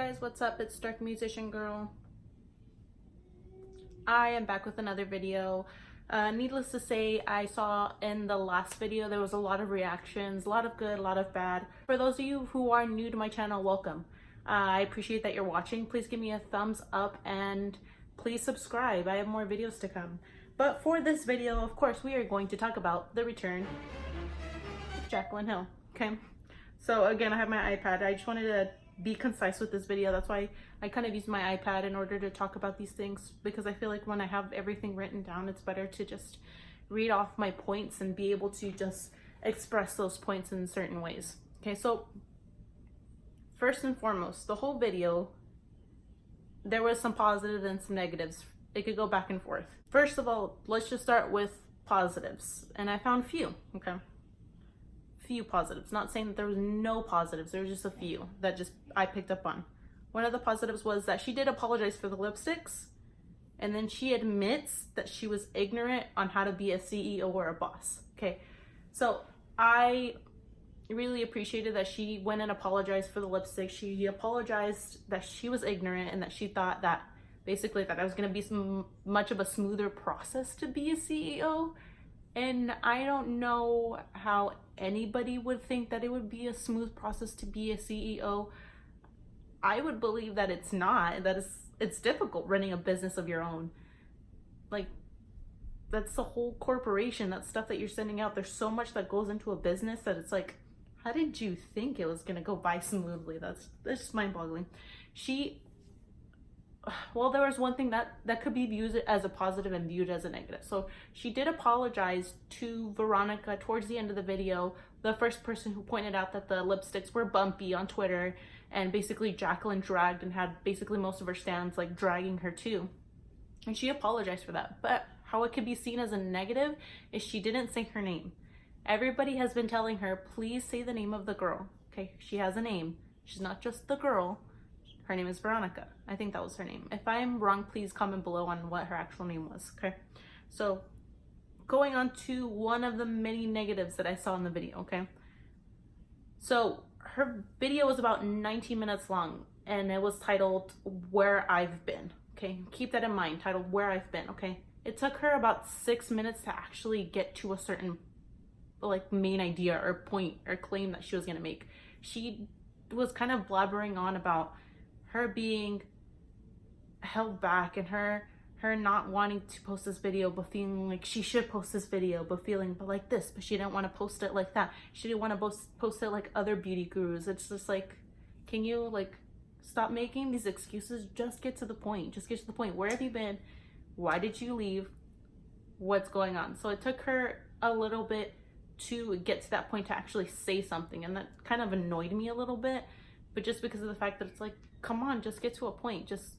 guys, what's up? It's Dark Musician Girl. I am back with another video. Needless to say, I saw in the last video there was a lot of reactions, a lot of good, a lot of bad. For those of you who are new to my channel, welcome. I appreciate that you're watching. Please give me a thumbs up and please subscribe. I have more videos to come. But for this video, of course, we are going to talk about the return of Jaclyn Hill. Okay, so again, I have my iPad. I just wanted to be concise with this video. That's why I kind of use my iPad in order to talk about these things, because I feel like when I have everything written down, it's better to just read off my points and be able to just express those points in certain ways. Okay, so first and foremost, the whole video, there was some positives and some negatives. It could go back and forth. First of all, let's just start with positives, and I found few. Okay, few positives. Not saying that there was no positives, there was just a few that just I picked up on. One of the positives was that she did apologize for the lipsticks, and then she admits that she was ignorant on how to be a CEO or a boss. Okay, so I really appreciated that she went and apologized for the lipstick. She apologized that she was ignorant and that she thought that basically that it was going to be much of a smoother process to be a CEO. And I don't know how anybody would think that it would be a smooth process to be a CEO. I would believe that it's not, that it's difficult running a business of your own. Like, that's the whole corporation, that's stuff that you're sending out. There's so much that goes into a business that it's like, how did you think it was gonna go by smoothly? That's just mind-boggling. Well, there was one thing that could be viewed as a positive and viewed as a negative. So she did apologize to Veronica towards the end of the video, the first person who pointed out that the lipsticks were bumpy on Twitter, and basically Jaclyn dragged and had basically most of her stands like dragging her too. And she apologized for that. But how it could be seen as a negative is she didn't say her name. Everybody has been telling her, please say the name of the girl. Okay, she has a name. She's not just the girl. Her name is Veronica. I think that was her name. If I'm wrong, please comment below on what her actual name was, okay? So going on to one of the many negatives that I saw in the video, okay? So her video was about 19 minutes long, and it was titled Where I've Been, okay? Keep that in mind, titled Where I've Been, okay? It took her about 6 minutes to actually get to a certain like main idea or point or claim that she was gonna make. She was kind of blabbering on about her being held back and her not wanting to post this video but feeling like she should post this video but like this, but she didn't want to post it like that. She didn't want to post it like other beauty gurus. It's just like, can you like stop making these excuses? Just get to the point. Just get to the point. Where have you been? Why did you leave? What's going on? So it took her a little bit to get to that point to actually say something, and that kind of annoyed me a little bit, but just because of the fact that it's like, come on, just get to a point, just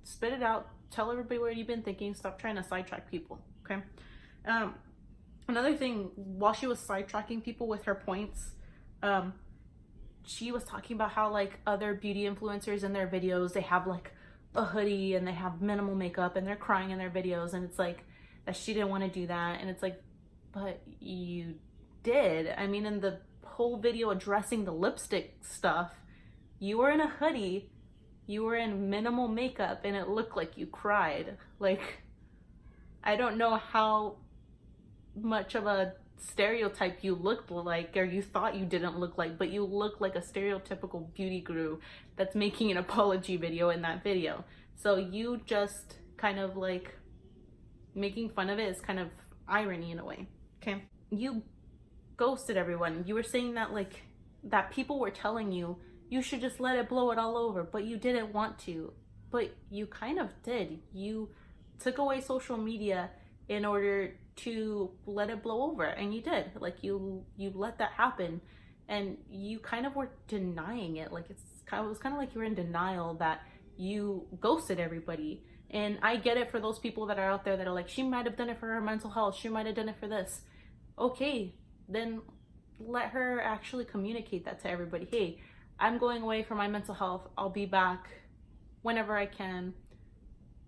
spit it out, tell everybody what you've been thinking, stop trying to sidetrack people. Okay, another thing, while she was sidetracking people with her points, she was talking about how like other beauty influencers in their videos, they have like a hoodie and they have minimal makeup and they're crying in their videos, and it's like that she didn't want to do that, and it's like, but you did. I mean, in the whole video addressing the lipstick stuff, you were in a hoodie, you were in minimal makeup, and it looked like you cried. Like, I don't know how much of a stereotype you looked like, or you thought you didn't look like, but you look like a stereotypical beauty guru that's making an apology video in that video. So you just kind of like making fun of it is kind of irony in a way. Okay, you ghosted everyone. You were saying that like that people were telling you you should just let it blow it all over, but you didn't want to. But you kind of did. You took away social media in order to let it blow over, and you did. Like you let that happen, and you kind of were denying it. Like it was kind of like you were in denial that you ghosted everybody. And I get it for those people that are out there that are like, she might have done it for her mental health, she might have done it for this. Okay, then let her actually communicate that to everybody. Hey, I'm going away for my mental health, I'll be back whenever I can.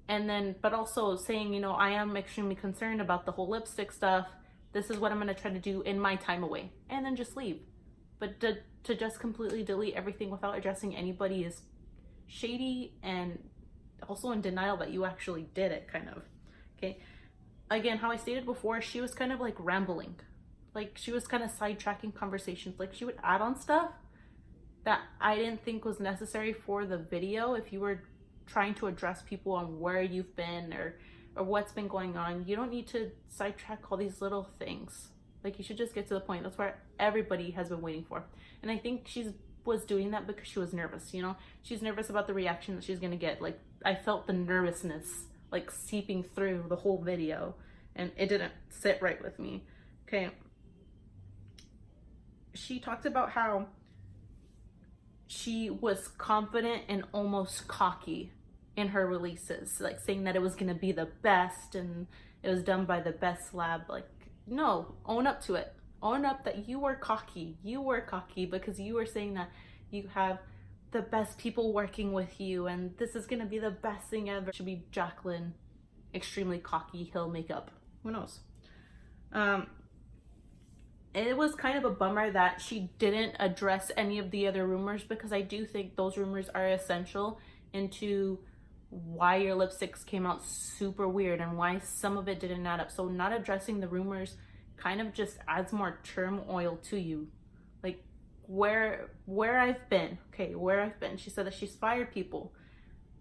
And then, but also saying, you know, I am extremely concerned about the whole lipstick stuff. This is what I'm going to try to do in my time away. And then just leave. But to just completely delete everything without addressing anybody is shady and also in denial that you actually did it, kind of. Okay, again, how I stated before, she was kind of like rambling, like she was kind of sidetracking conversations. Like she would add on stuff that I didn't think was necessary for the video. If you were trying to address people on where you've been or what's been going on, you don't need to sidetrack all these little things. Like you should just get to the point. That's where everybody has been waiting for. And I think she was doing that because she was nervous, you know? She's nervous about the reaction that she's gonna get. Like I felt the nervousness like seeping through the whole video, and it didn't sit right with me. Okay. She talked about how she was confident and almost cocky in her releases, like saying that it was gonna be the best and it was done by the best lab. Like, no, own up to it. Own up that you were cocky. You were cocky because you were saying that you have the best people working with you and this is gonna be the best thing ever. It should be Jaclyn, extremely cocky, heel makeup. Who knows? It was kind of a bummer that she didn't address any of the other rumors, because I do think those rumors are essential into why your lipsticks came out super weird and why some of it didn't add up. So not addressing the rumors kind of just adds more turmoil to you. Like where I've been, okay, where I've been. She said that she's fired people.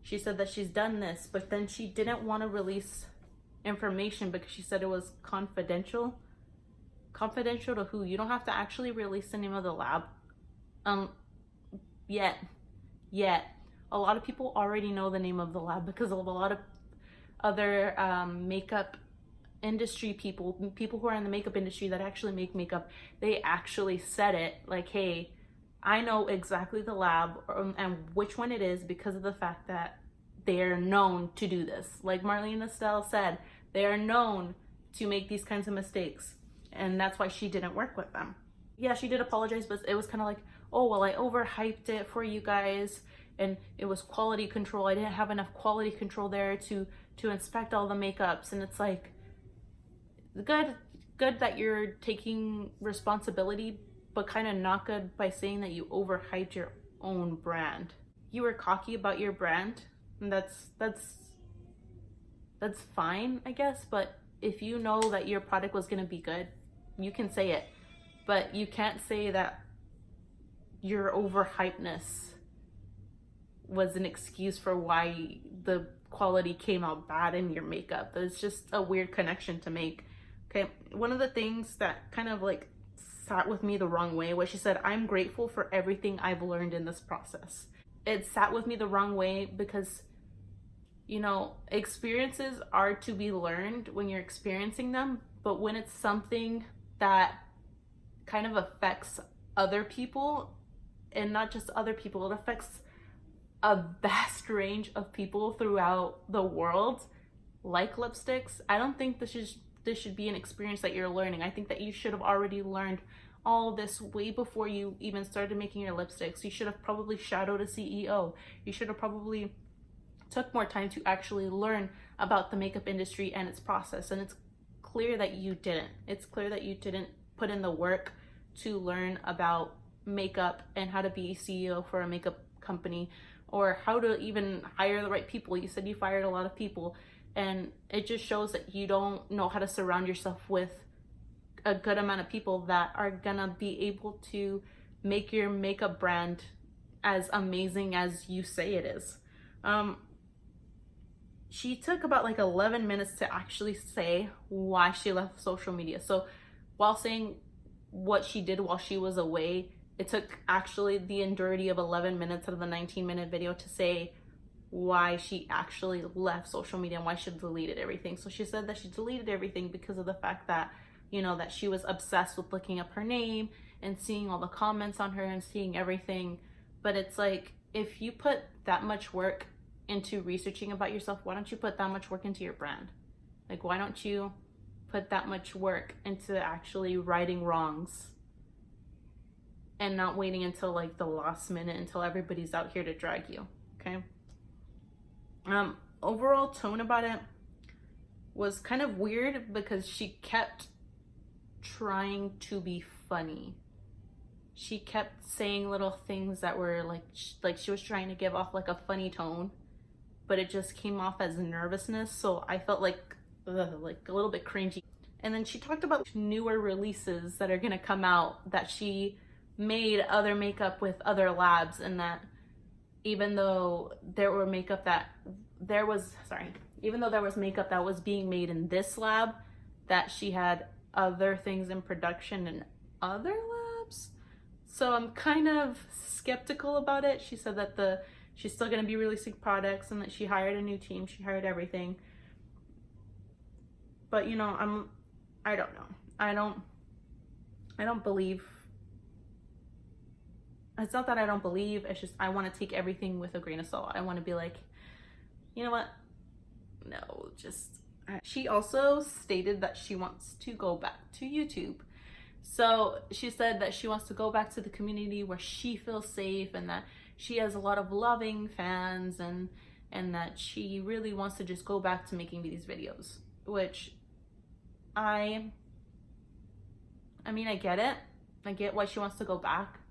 She said that she's done this, but then she didn't want to release information because she said it was confidential. Confidential to who? You don't have to actually release the name of the lab. Yet. A lot of people already know the name of the lab because of a lot of other makeup industry people who are in the makeup industry that actually make makeup. They actually said it, like, hey, I know exactly the lab and which one it is because of the fact that they're known to do this. Like Marlene Estelle said, they are known to make these kinds of mistakes. And that's why she didn't work with them. Yeah, she did apologize, but it was kind of like, oh, well, I overhyped it for you guys and it was quality control. I didn't have enough quality control there to inspect all the makeups. And it's like, good that you're taking responsibility, but kind of not good by saying that you overhyped your own brand. You were cocky about your brand, and that's fine, I guess, but if you know that your product was going to be good, you can say it, but you can't say that your overhypeness was an excuse for why the quality came out bad in your makeup. It's just a weird connection to make. Okay, one of the things that kind of like sat with me the wrong way was she said, I'm grateful for everything I've learned in this process. It sat with me the wrong way because, you know, experiences are to be learned when you're experiencing them, but when it's something that kind of affects other people, and not just other people, it affects a vast range of people throughout the world, like lipsticks, I don't think this should be an experience that you're learning. I think that you should have already learned all this way before you even started making your lipsticks. You should have probably shadowed a CEO. You should have probably took more time to actually learn about the makeup industry and its process, and it's clear that you didn't. It's clear that you didn't put in the work to learn about makeup and how to be a CEO for a makeup company, or how to even hire the right people. You said you fired a lot of people, and it just shows that you don't know how to surround yourself with a good amount of people that are gonna be able to make your makeup brand as amazing as you say it is. She took about like 11 minutes to actually say why she left social media. So while saying what she did while she was away, it took actually the entirety of 11 minutes out of the 19-minute video to say why she actually left social media and why she deleted everything. So she said that she deleted everything because of the fact that, you know, that she was obsessed with looking up her name and seeing all the comments on her and seeing everything. But it's like, if you put that much work into researching about yourself, why don't you put that much work into your brand? Like, why don't you put that much work into actually righting wrongs and not waiting until like the last minute until everybody's out here to drag you? Okay. Overall tone about it was kind of weird because she kept trying to be funny. she kept saying little things that were like she was trying to give off like a funny tone, but it just came off as nervousness. So I felt like a little bit cringy. And then she talked about newer releases that are gonna come out, that she made other makeup with other labs, and that even though there was makeup that was being made in this lab, that she had other things in production in other labs. So I'm kind of skeptical about it. She said that she's still going to be releasing products and that she hired a new team, she hired everything. But you know, I don't know. I don't believe. It's not that I don't believe, it's just I want to take everything with a grain of salt. I want to be like, you know what? No, just. She also stated that she wants to go back to YouTube. So she said that she wants to go back to the community where she feels safe, and that she has a lot of loving fans, and that she really wants to just go back to making these videos, which I mean, I get it. I get why she wants to go back,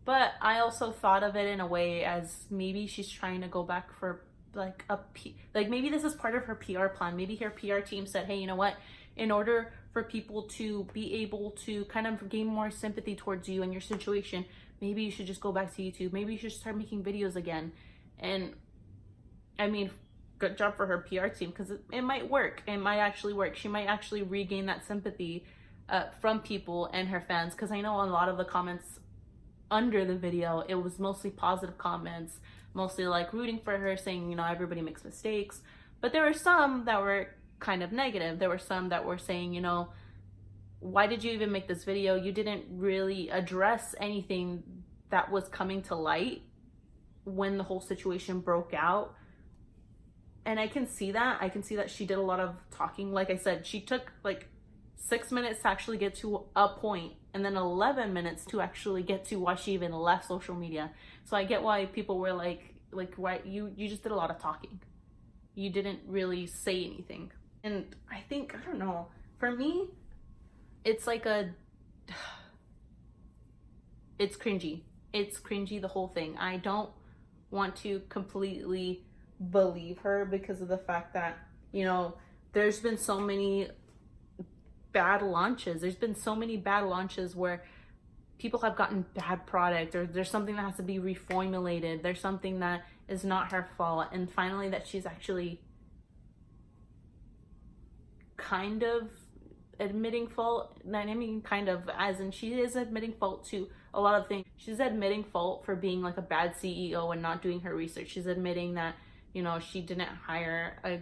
but I also thought of it in a way as maybe she's trying to go back for like maybe this is part of her PR plan. Maybe her PR team said, hey, you know what, in order for people to be able to kind of gain more sympathy towards you and your situation, maybe you should just go back to YouTube. Maybe you should start making videos again. And I mean, good job for her PR team, because it might work. It might actually work. She might actually regain that sympathy from people and her fans, because I know a lot of the comments under the video, it was mostly positive comments, mostly like rooting for her, saying, you know, everybody makes mistakes. But there were some that were kind of negative. There were some that were saying, you know, why did you even make this video? You didn't really address anything that was coming to light when the whole situation broke out. And I can see that. I can see that she did a lot of talking. Like I said, she took like 6 minutes to actually get to a point, and then 11 minutes to actually get to why she even left social media. So I get why people were like why you just did a lot of talking. You didn't really say anything. And I think, I don't know, for me, it's like it's cringy. It's cringy, the whole thing. I don't want to completely believe her because of the fact that, you know, there's been so many bad launches. There's been so many bad launches where people have gotten bad product, or there's something that has to be reformulated. There's something that is not her fault. And finally that she's actually kind of admitting fault. I mean, kind of, as in she is admitting fault to a lot of things. She's admitting fault for being like a bad CEO and not doing her research. She's admitting that, you know, she didn't hire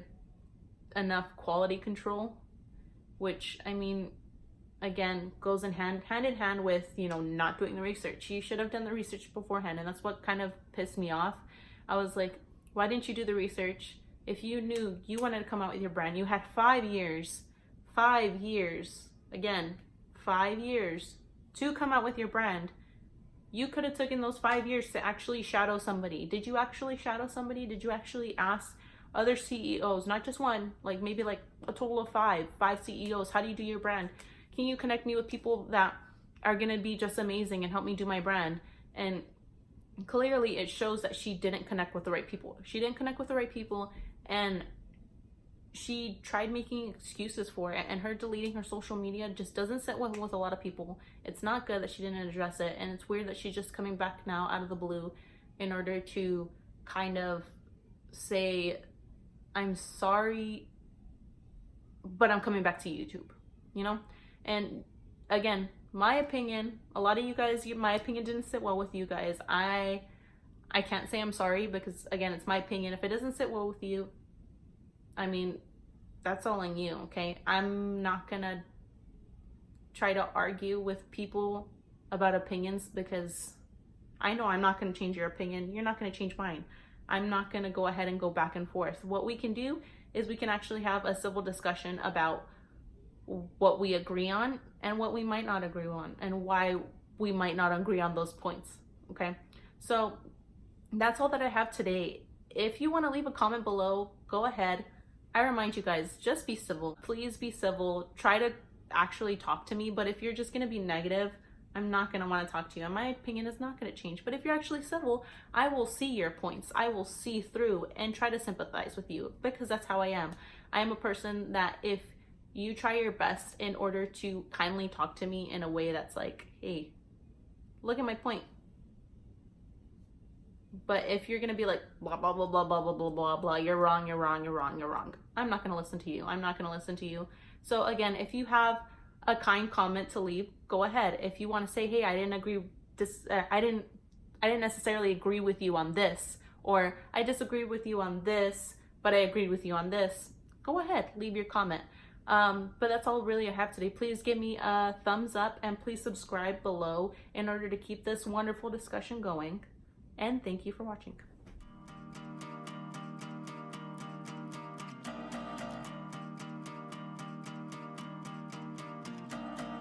enough quality control, which, I mean, again, goes in hand in hand with, you know, not doing the research. She should have done the research beforehand, and that's what kind of pissed me off. I was like, why didn't you do the research? If you knew you wanted to come out with your brand, you had 5 years, again, 5 years to come out with your brand. You could have taken those 5 years to actually shadow somebody. Did you actually shadow somebody? Did you actually ask other CEOs, not just one, like maybe like a total of five CEOs, how do you do your brand? Can you connect me with people that are gonna be just amazing and help me do my brand? And clearly it shows that she didn't connect with the right people. She didn't connect with the right people, and she tried making excuses for it, and her deleting her social media just doesn't sit well with a lot of people. It's not good that she didn't address it, and it's weird that she's just coming back now out of the blue in order to kind of say, I'm sorry, but I'm coming back to YouTube, you know? And again, my opinion, a lot of you guys, my opinion didn't sit well with you guys. I can't say I'm sorry because, again, it's my opinion. If it doesn't sit well with you, I mean, that's all on you, okay? I'm not gonna try to argue with people about opinions because I know I'm not gonna change your opinion. You're not gonna change mine. I'm not gonna go ahead and go back and forth. What we can do is we can actually have a civil discussion about what we agree on and what we might not agree on, and why we might not agree on those points, okay? So that's all that I have today. If you want to leave a comment below, go ahead. I remind you guys, just be civil. Please be civil. Try to actually talk to me, but if you're just going to be negative, I'm not going to want to talk to you, and my opinion is not going to change. But if you're actually civil, I will see your points. I will see through and try to sympathize with you, because that's how I am. I am a person that if you try your best in order to kindly talk to me in a way that's like, hey, look at my point. But if you're going to be like, blah, blah, blah, blah, blah, blah, blah, blah, blah, you're wrong, you're wrong, you're wrong, you're wrong, I'm not going to listen to you. I'm not going to listen to you. So again, if you have a kind comment to leave, go ahead. If you want to say, hey, I didn't agree this, I didn't necessarily agree with you on this, or I disagree with you on this, but I agreed with you on this, go ahead, leave your comment. But that's all really I have today. Please give me a thumbs up and please subscribe below in order to keep this wonderful discussion going. And thank you for watching.